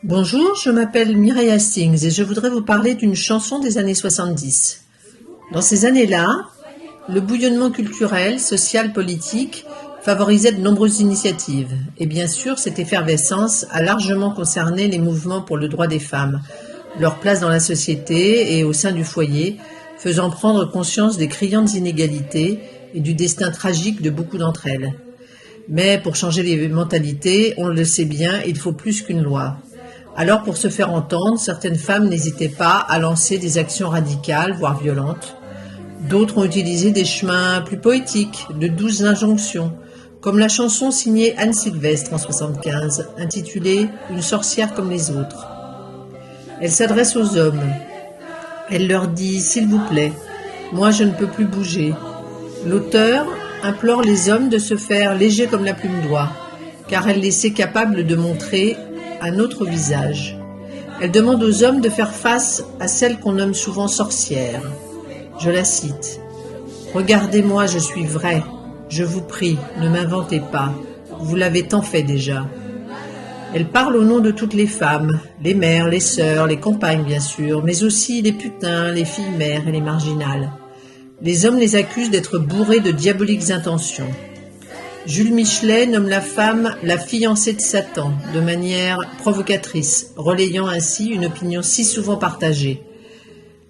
Bonjour, je m'appelle Mireille Hastings et je voudrais vous parler d'une chanson des années 70. Dans ces années-là, le bouillonnement culturel, social, politique favorisait de nombreuses initiatives. Et bien sûr, cette effervescence a largement concerné les mouvements pour le droit des femmes, leur place dans la société et au sein du foyer, faisant prendre conscience des criantes inégalités et du destin tragique de beaucoup d'entre elles. Mais pour changer les mentalités, on le sait bien, il faut plus qu'une loi. Alors pour se faire entendre, certaines femmes n'hésitaient pas à lancer des actions radicales, voire violentes. D'autres ont utilisé des chemins plus poétiques, de douces injonctions, comme la chanson signée Anne Sylvestre en 1975, intitulée « Une sorcière comme les autres ». Elle s'adresse aux hommes. Elle leur dit « S'il vous plaît, moi je ne peux plus bouger ». L'auteur implore les hommes de se faire légers comme la plume d'oie, car elle les sait capables de montrer un autre visage. Elle demande aux hommes de faire face à celle qu'on nomme souvent sorcière. Je la cite. « Regardez-moi, je suis vraie. Je vous prie, ne m'inventez pas. Vous l'avez tant fait déjà. » Elle parle au nom de toutes les femmes, les mères, les sœurs, les compagnes bien sûr, mais aussi les putains, les filles mères et les marginales. Les hommes les accusent d'être bourrés de diaboliques intentions. Jules Michelet nomme la femme la fiancée de Satan, de manière provocatrice, relayant ainsi une opinion si souvent partagée.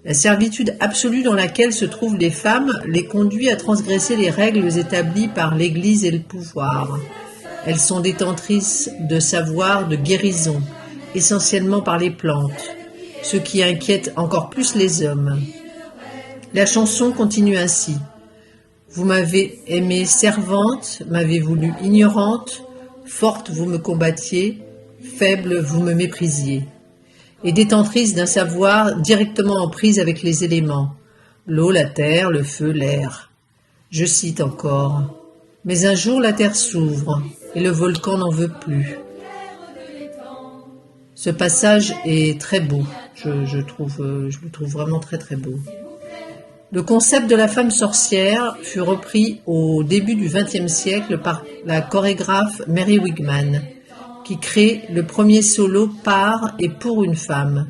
La servitude absolue dans laquelle se trouvent les femmes les conduit à transgresser les règles établies par l'Église et le pouvoir. Elles sont détentrices de savoirs de guérison, essentiellement par les plantes, ce qui inquiète encore plus les hommes. La chanson continue ainsi. Vous m'avez aimée servante, m'avez voulu ignorante, forte vous me combattiez, faible vous me méprisiez. Et détentrice d'un savoir directement en prise avec les éléments, l'eau, la terre, le feu, l'air. Je cite encore. Mais un jour la terre s'ouvre et le volcan n'en veut plus. Ce passage est très beau, je le trouve vraiment très très beau. Le concept de la femme sorcière fut repris au début du XXe siècle par la chorégraphe Mary Wigman, qui crée le premier solo par et pour une femme,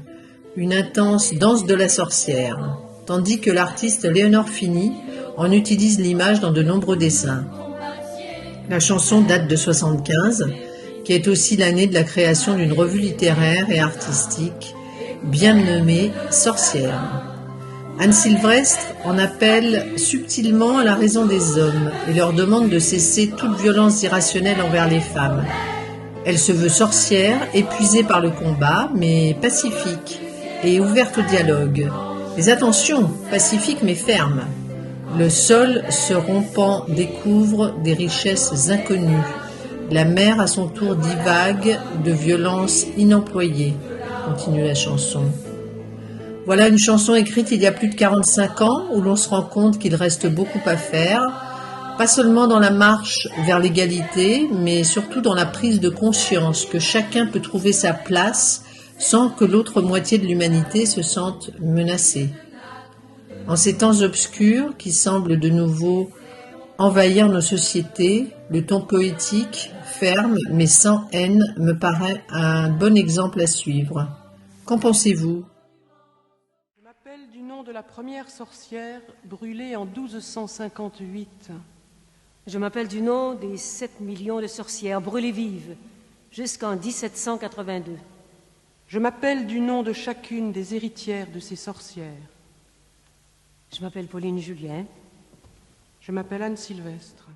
une intense danse de la sorcière, tandis que l'artiste Léonore Fini en utilise l'image dans de nombreux dessins. La chanson date de 1975, qui est aussi l'année de la création d'une revue littéraire et artistique, bien nommée Sorcière. Anne Sylvestre en appelle subtilement à la raison des hommes et leur demande de cesser toute violence irrationnelle envers les femmes. Elle se veut sorcière, épuisée par le combat, mais pacifique et ouverte au dialogue. Mais attention, pacifique mais ferme. Le sol se rompant découvre des richesses inconnues. La mer à son tour divague de violences inemployées, continue la chanson. Voilà une chanson écrite il y a plus de 45 ans où l'on se rend compte qu'il reste beaucoup à faire, pas seulement dans la marche vers l'égalité, mais surtout dans la prise de conscience que chacun peut trouver sa place sans que l'autre moitié de l'humanité se sente menacée. En ces temps obscurs qui semblent de nouveau envahir nos sociétés, le ton poétique, ferme mais sans haine me paraît un bon exemple à suivre. Qu'en pensez-vous ? Je m'appelle du nom de la première sorcière brûlée en 1258. Je m'appelle du nom des 7 millions de sorcières brûlées vives jusqu'en 1782. Je m'appelle du nom de chacune des héritières de ces sorcières. Je m'appelle Pauline Julien. Je m'appelle Anne Sylvestre.